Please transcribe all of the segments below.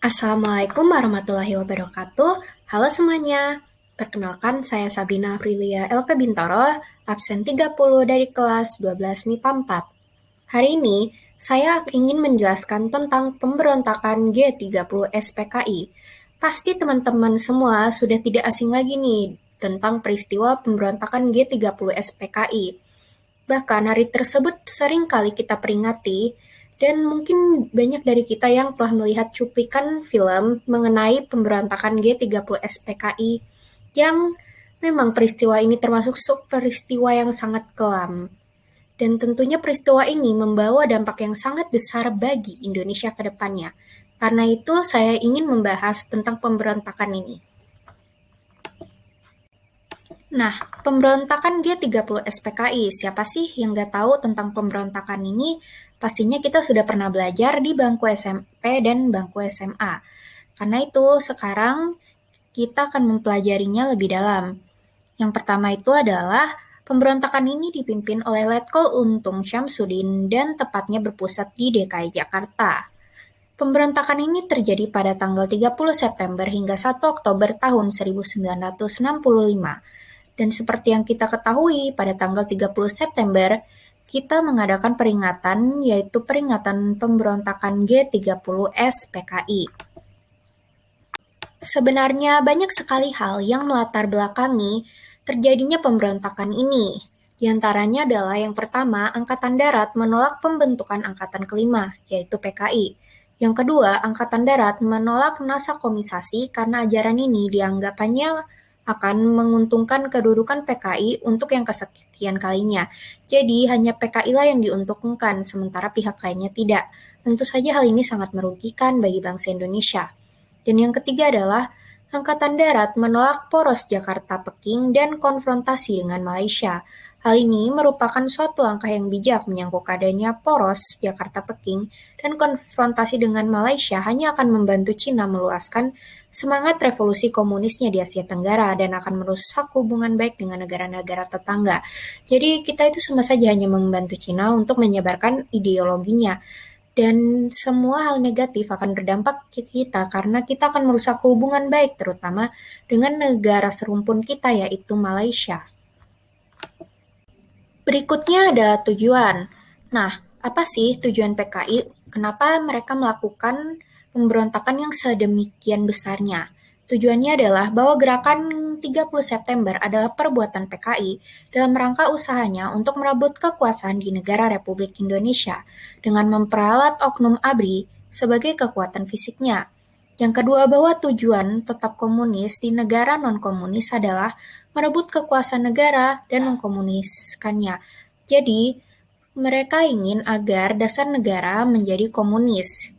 Assalamualaikum warahmatullahi wabarakatuh. Halo semuanya. Perkenalkan, saya Sabrina Aprilia LK Bintoro, absen 30 dari kelas 12 MIPA 4. Hari ini, saya ingin menjelaskan tentang pemberontakan G30 SPKI. Pasti teman-teman semua sudah tidak asing lagi nih tentang peristiwa pemberontakan G30 SPKI. Bahkan hari tersebut sering kali kita peringati, dan mungkin banyak dari kita yang telah melihat cuplikan film mengenai pemberontakan G30 SPKI yang memang peristiwa ini termasuk peristiwa yang sangat kelam. Dan tentunya peristiwa ini membawa dampak yang sangat besar bagi Indonesia ke depannya. Karena itu saya ingin membahas tentang pemberontakan ini. Nah, pemberontakan G30 SPKI, siapa sih yang nggak tahu tentang pemberontakan ini? Pastinya kita sudah pernah belajar di bangku SMP dan bangku SMA. Karena itu, sekarang kita akan mempelajarinya lebih dalam. Yang pertama itu adalah pemberontakan ini dipimpin oleh Letkol Untung Syamsuddin dan tepatnya berpusat di DKI Jakarta. Pemberontakan ini terjadi pada tanggal 30 September hingga 1 Oktober tahun 1965. Dan seperti yang kita ketahui, pada tanggal 30 September, kita mengadakan peringatan, yaitu peringatan pemberontakan G30 SPKI. Sebenarnya banyak sekali hal yang melatar belakangi terjadinya pemberontakan ini. Di antaranya adalah yang pertama, Angkatan Darat menolak pembentukan Angkatan Kelima, yaitu PKI. Yang kedua, Angkatan Darat menolak nasakomisasi karena ajaran ini dianggapannya akan menguntungkan kedudukan PKI untuk yang kesekian kalinya. Jadi, hanya PKI lah yang diuntungkan, sementara pihak lainnya tidak. Tentu saja hal ini sangat merugikan bagi bangsa Indonesia. Dan yang ketiga adalah Angkatan Darat menolak poros Jakarta-Peking dan konfrontasi dengan Malaysia. Hal ini merupakan suatu langkah yang bijak menyangkut adanya poros Jakarta-Peking dan konfrontasi dengan Malaysia hanya akan membantu Cina meluaskan semangat revolusi komunisnya di Asia Tenggara dan akan merusak hubungan baik dengan negara-negara tetangga. Jadi kita itu sama saja hanya membantu Cina untuk menyebarkan ideologinya. Dan semua hal negatif akan berdampak ke kita karena kita akan merusak hubungan baik terutama dengan negara serumpun kita yaitu Malaysia. Berikutnya adalah tujuan. Nah, apa sih tujuan PKI? Kenapa mereka melakukan pemberontakan yang sedemikian besarnya? Tujuannya adalah bahwa gerakan 30 September adalah perbuatan PKI dalam rangka usahanya untuk merebut kekuasaan di negara Republik Indonesia dengan memperalat oknum ABRI sebagai kekuatan fisiknya. Yang kedua, bahwa tujuan tetap komunis di negara non-komunis adalah merebut kekuasaan negara dan mengkomuniskannya. Jadi, mereka ingin agar dasar negara menjadi komunis.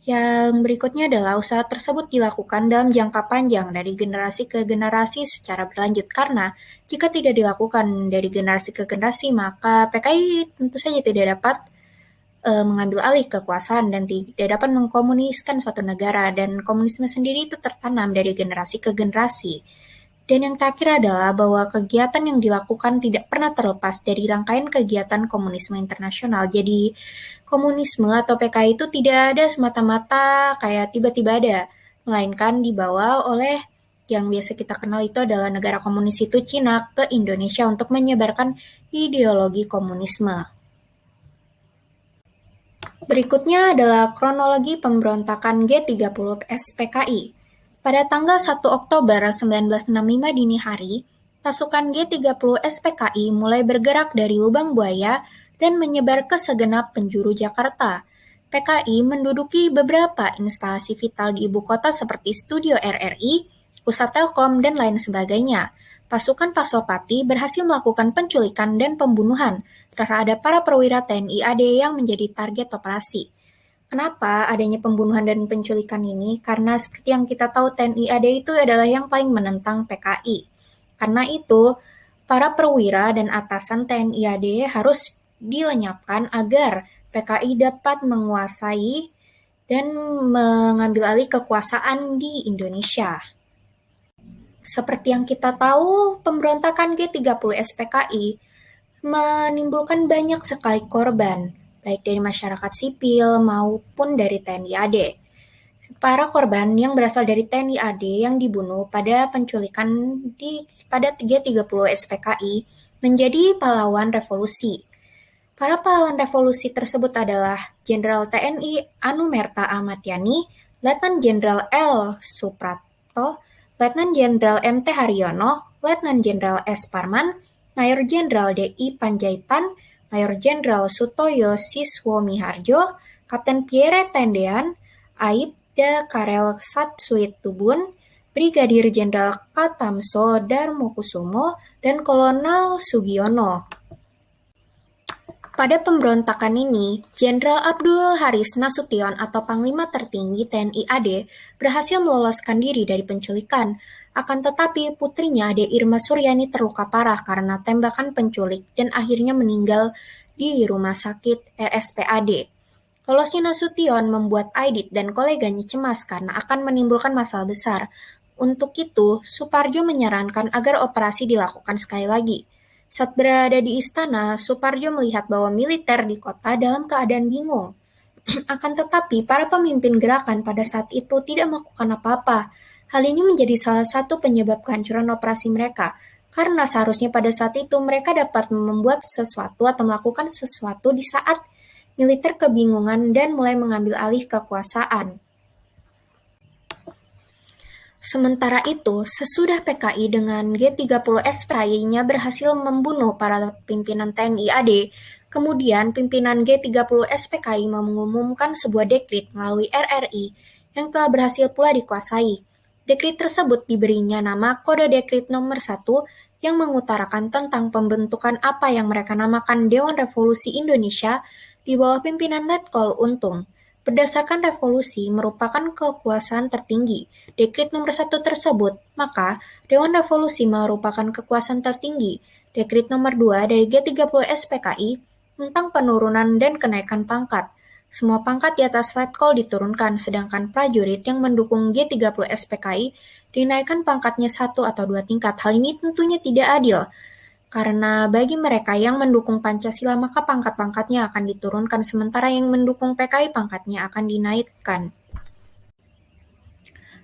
Yang berikutnya adalah usaha tersebut dilakukan dalam jangka panjang dari generasi ke generasi secara berlanjut karena jika tidak dilakukan dari generasi ke generasi maka PKI tentu saja tidak dapat mengambil alih kekuasaan dan tidak dapat mengkomuniskan suatu negara dan komunisme sendiri itu tertanam dari generasi ke generasi. Dan yang terakhir adalah bahwa kegiatan yang dilakukan tidak pernah terlepas dari rangkaian kegiatan komunisme internasional. Jadi komunisme atau PKI itu tidak ada semata-mata kayak tiba-tiba ada, melainkan dibawa oleh yang biasa kita kenal itu adalah negara komunis itu Cina ke Indonesia untuk menyebarkan ideologi komunisme. Berikutnya adalah kronologi pemberontakan G30 SPKI. Pada tanggal 1 Oktober 1965 dini hari, pasukan G30 SPKI mulai bergerak dari Lubang Buaya dan menyebar ke segenap penjuru Jakarta. PKI menduduki beberapa instalasi vital di ibu kota seperti Studio RRI, Pusat Telkom, dan lain sebagainya. Pasukan Pasopati berhasil melakukan penculikan dan pembunuhan terhadap para perwira TNI AD yang menjadi target operasi. Kenapa adanya pembunuhan dan penculikan ini? Karena seperti yang kita tahu TNI AD itu adalah yang paling menentang PKI. Karena itu, para perwira dan atasan TNI AD harus dilenyapkan agar PKI dapat menguasai dan mengambil alih kekuasaan di Indonesia. Seperti yang kita tahu, pemberontakan G30 SPKI menimbulkan banyak sekali korban, baik dari masyarakat sipil maupun dari TNI AD. para korban yang berasal dari TNI AD yang dibunuh pada penculikan pada G30 SPKI menjadi pahlawan revolusi. Para pahlawan revolusi tersebut adalah Jenderal TNI Anumerta Ahmad Yani, Letnan Jenderal L. Suprapto, Letnan Jenderal MT Haryono, Letnan Jenderal S. Parman, Mayor Jenderal DI Panjaitan, Mayor Jenderal Sutoyo Siswomiharjo, Kapten Pierre Tendean, Aibda Karel Satsuitubun, Brigadir Jenderal Katamso Darmokusumo, dan Kolonel Sugiono. Pada pemberontakan ini, Jenderal Abdul Haris Nasution atau Panglima Tertinggi TNI AD berhasil meloloskan diri dari penculikan. Akan tetapi putrinya Ade Irma Suryani terluka parah karena tembakan penculik dan akhirnya meninggal di rumah sakit RSPAD. Lolosnya Nasution membuat Aidit dan koleganya cemas karena akan menimbulkan masalah besar. Untuk itu, Suparjo menyarankan agar operasi dilakukan sekali lagi. Saat berada di istana, Suparjo melihat bahwa militer di kota dalam keadaan bingung. Akan tetapi, para pemimpin gerakan pada saat itu tidak melakukan apa-apa. Hal ini menjadi salah satu penyebab kehancuran operasi mereka, karena seharusnya pada saat itu mereka dapat membuat sesuatu atau melakukan sesuatu di saat militer kebingungan dan mulai mengambil alih kekuasaan. Sementara itu, sesudah PKI dengan G30 SPKI-nya berhasil membunuh para pimpinan TNI AD, kemudian pimpinan G30 SPKI mengumumkan sebuah dekrit melalui RRI yang telah berhasil pula dikuasai. Dekrit tersebut diberinya nama Kode Dekrit Nomor 1 yang mengutarakan tentang pembentukan apa yang mereka namakan Dewan Revolusi Indonesia di bawah pimpinan Letkol Untung. Berdasarkan revolusi merupakan kekuasaan tertinggi, Dekrit Nomor 1 tersebut, maka Dewan Revolusi merupakan kekuasaan tertinggi. Dekrit Nomor 2 dari G30 SPKI tentang penurunan dan kenaikan pangkat. Semua pangkat di atas Letkol diturunkan, sedangkan prajurit yang mendukung G30 SPKI dinaikkan pangkatnya 1 atau 2 tingkat. Hal ini tentunya tidak adil. Karena bagi mereka yang mendukung Pancasila maka pangkat-pangkatnya akan diturunkan, sementara yang mendukung PKI pangkatnya akan dinaikkan.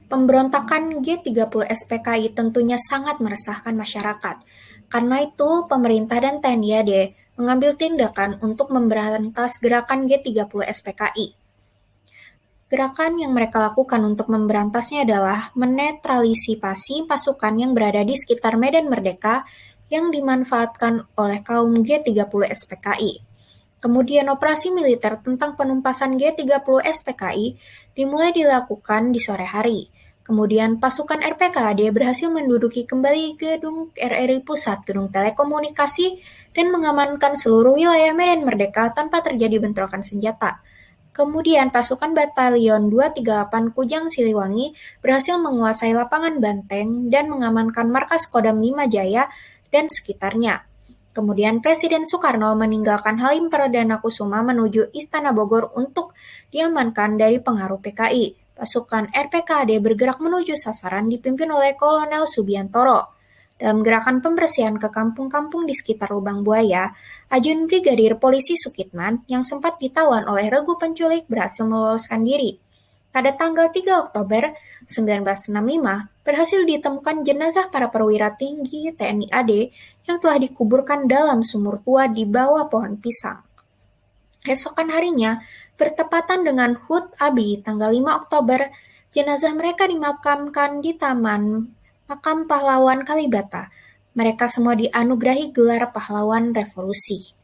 Pemberontakan G30 SPKI tentunya sangat meresahkan masyarakat. Karena itu, pemerintah dan TNI AD mengambil tindakan untuk memberantas gerakan G30 SPKI. Gerakan yang mereka lakukan untuk memberantasnya adalah menetralisasi pasukan yang berada di sekitar Medan Merdeka yang dimanfaatkan oleh kaum G30 SPKI. Kemudian operasi militer tentang penumpasan G30 SPKI dimulai dilakukan di sore hari. Kemudian pasukan RPKAD berhasil menduduki kembali gedung RRI Pusat, gedung telekomunikasi, dan mengamankan seluruh wilayah Medan Merdeka tanpa terjadi bentrokan senjata. Kemudian pasukan Batalion 238 Kujang Siliwangi berhasil menguasai lapangan Banteng dan mengamankan markas Kodam 5 Jaya dan sekitarnya. Kemudian Presiden Soekarno meninggalkan Halim Perdana Kusuma menuju Istana Bogor untuk diamankan dari pengaruh PKI. Pasukan RPKAD bergerak menuju sasaran dipimpin oleh Kolonel Subiantoro. Dalam gerakan pembersihan ke kampung-kampung di sekitar Lubang Buaya, Ajun Brigadir Polisi Sukitman yang sempat ditawan oleh regu penculik berhasil meloloskan diri. Pada tanggal 3 Oktober 1965, berhasil ditemukan jenazah para perwira tinggi TNI AD yang telah dikuburkan dalam sumur tua di bawah pohon pisang. Esokan harinya, bertepatan dengan HUT ABRI tanggal 5 Oktober, jenazah mereka dimakamkan di Taman Makam Pahlawan Kalibata. Mereka semua dianugerahi gelar pahlawan revolusi.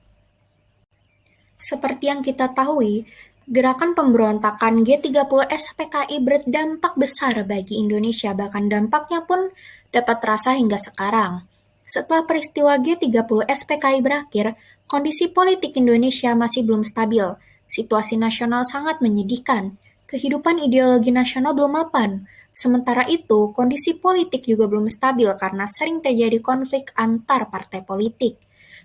Seperti yang kita tahui, gerakan pemberontakan G30 SPKI berdampak besar bagi Indonesia, bahkan dampaknya pun dapat terasa hingga sekarang. Setelah peristiwa G30 SPKI berakhir, kondisi politik Indonesia masih belum stabil. Situasi nasional sangat menyedihkan. Kehidupan ideologi nasional belum mapan. Sementara itu, kondisi politik juga belum stabil karena sering terjadi konflik antar partai politik.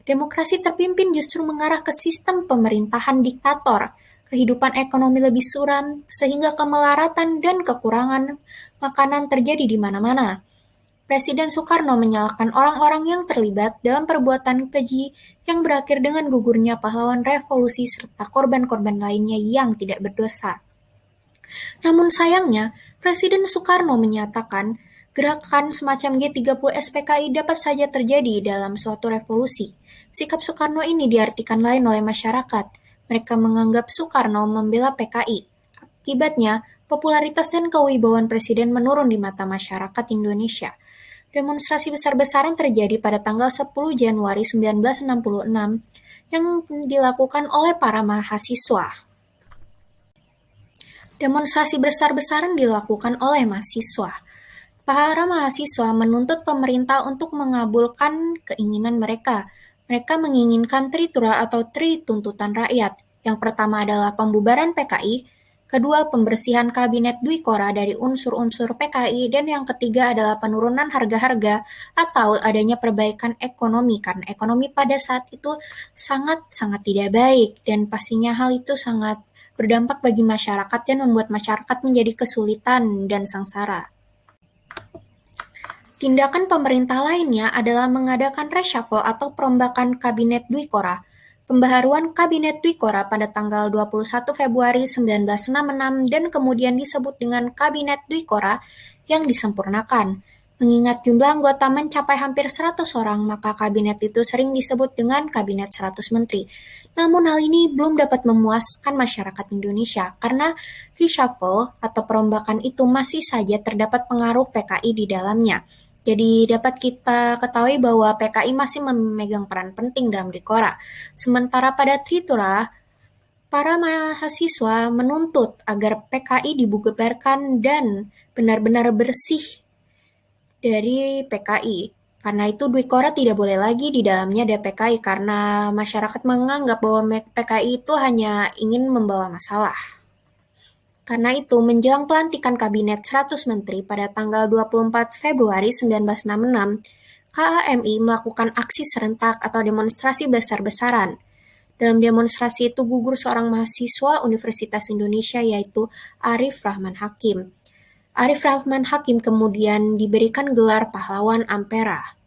Demokrasi terpimpin justru mengarah ke sistem pemerintahan diktator. Kehidupan ekonomi lebih suram, sehingga kemelaratan dan kekurangan makanan terjadi di mana-mana. Presiden Soekarno menyalahkan orang-orang yang terlibat dalam perbuatan keji yang berakhir dengan gugurnya pahlawan revolusi serta korban-korban lainnya yang tidak berdosa. Namun sayangnya, Presiden Soekarno menyatakan gerakan semacam G30 SPKI dapat saja terjadi dalam suatu revolusi. Sikap Soekarno ini diartikan lain oleh masyarakat. Mereka menganggap Soekarno membela PKI. Akibatnya, popularitas dan kewibawaan Presiden menurun di mata masyarakat Indonesia. Demonstrasi besar-besaran terjadi pada tanggal 10 Januari 1966 yang dilakukan oleh para mahasiswa. Demonstrasi besar-besaran dilakukan oleh mahasiswa. Para mahasiswa menuntut pemerintah untuk mengabulkan keinginan mereka. Mereka menginginkan tritura atau tri tuntutan rakyat. Yang pertama adalah pembubaran PKI, kedua pembersihan kabinet Dwi Kora dari unsur-unsur PKI, dan yang ketiga adalah penurunan harga-harga atau adanya perbaikan ekonomi, karena ekonomi pada saat itu sangat-sangat tidak baik, dan pastinya hal itu sangat berdampak bagi masyarakat dan membuat masyarakat menjadi kesulitan dan sengsara. Tindakan pemerintah lainnya adalah mengadakan reshuffle atau perombakan Kabinet Dwi Kora. Pembaharuan Kabinet Dwi Kora pada tanggal 21 Februari 1966 dan kemudian disebut dengan Kabinet Dwi Kora yang disempurnakan. Mengingat jumlah anggota mencapai hampir 100 orang, maka kabinet itu sering disebut dengan Kabinet 100 Menteri. Namun hal ini belum dapat memuaskan masyarakat Indonesia karena reshuffle atau perombakan itu masih saja terdapat pengaruh PKI di dalamnya. Jadi dapat kita ketahui bahwa PKI masih memegang peran penting dalam Dikora. Sementara pada Tritura, para mahasiswa menuntut agar PKI dibubarkan dan benar-benar bersih dari PKI. Karena itu Dwi Kora tidak boleh lagi di dalamnya ada PKI karena masyarakat menganggap bahwa PKI itu hanya ingin membawa masalah. Karena itu, menjelang pelantikan Kabinet 100 Menteri pada tanggal 24 Februari 1966, KAMI melakukan aksi serentak atau demonstrasi besar-besaran. Dalam demonstrasi itu gugur seorang mahasiswa Universitas Indonesia yaitu Arif Rahman Hakim. Arif Rahman Hakim kemudian diberikan gelar pahlawan Ampera.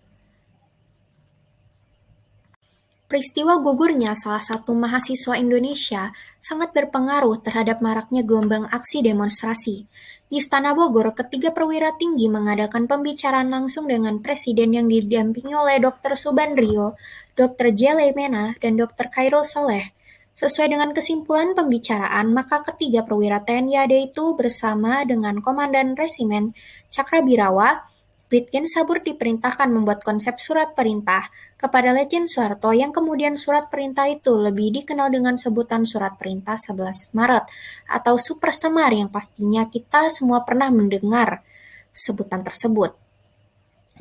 Peristiwa gugurnya salah satu mahasiswa Indonesia sangat berpengaruh terhadap maraknya gelombang aksi demonstrasi. Di Istana Bogor, ketiga perwira tinggi mengadakan pembicaraan langsung dengan Presiden yang didampingi oleh Dr. Subandrio, Dr. Jele Mena, dan Dr. Khairul Soleh. Sesuai dengan kesimpulan pembicaraan, maka ketiga perwira TNI AD itu bersama dengan Komandan Resimen Cakrabirawa, Brigjen Sabur diperintahkan membuat konsep surat perintah kepada Letjen Soeharto yang kemudian surat perintah itu lebih dikenal dengan sebutan Surat Perintah 11 Maret atau Super Semar yang pastinya kita semua pernah mendengar sebutan tersebut.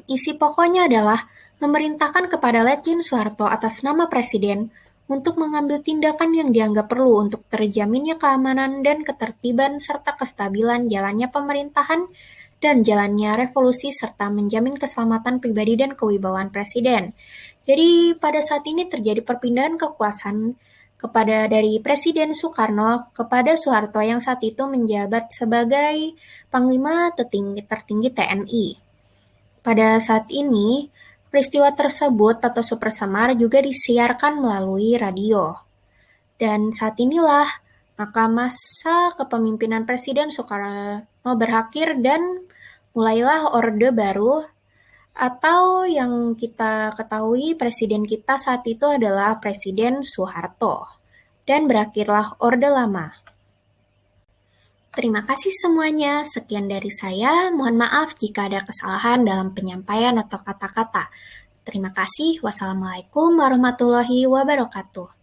Isi pokoknya adalah memerintahkan kepada Letjen Soeharto atas nama Presiden untuk mengambil tindakan yang dianggap perlu untuk terjaminnya keamanan dan ketertiban serta kestabilan jalannya pemerintahan dan jalannya revolusi serta menjamin keselamatan pribadi dan kewibawaan Presiden. Jadi pada saat ini terjadi perpindahan kekuasaan kepada dari Presiden Soekarno kepada Soeharto yang saat itu menjabat sebagai Panglima tertinggi TNI. Pada saat ini, peristiwa tersebut atau Super Semar juga disiarkan melalui radio. Dan saat inilah maka masa kepemimpinan Presiden Soekarno berakhir dan mulailah Orde Baru atau yang kita ketahui presiden kita saat itu adalah Presiden Soeharto. Dan berakhirlah Orde Lama. Terima kasih semuanya. Sekian dari saya. Mohon maaf jika ada kesalahan dalam penyampaian atau kata-kata. Terima kasih. Wassalamualaikum warahmatullahi wabarakatuh.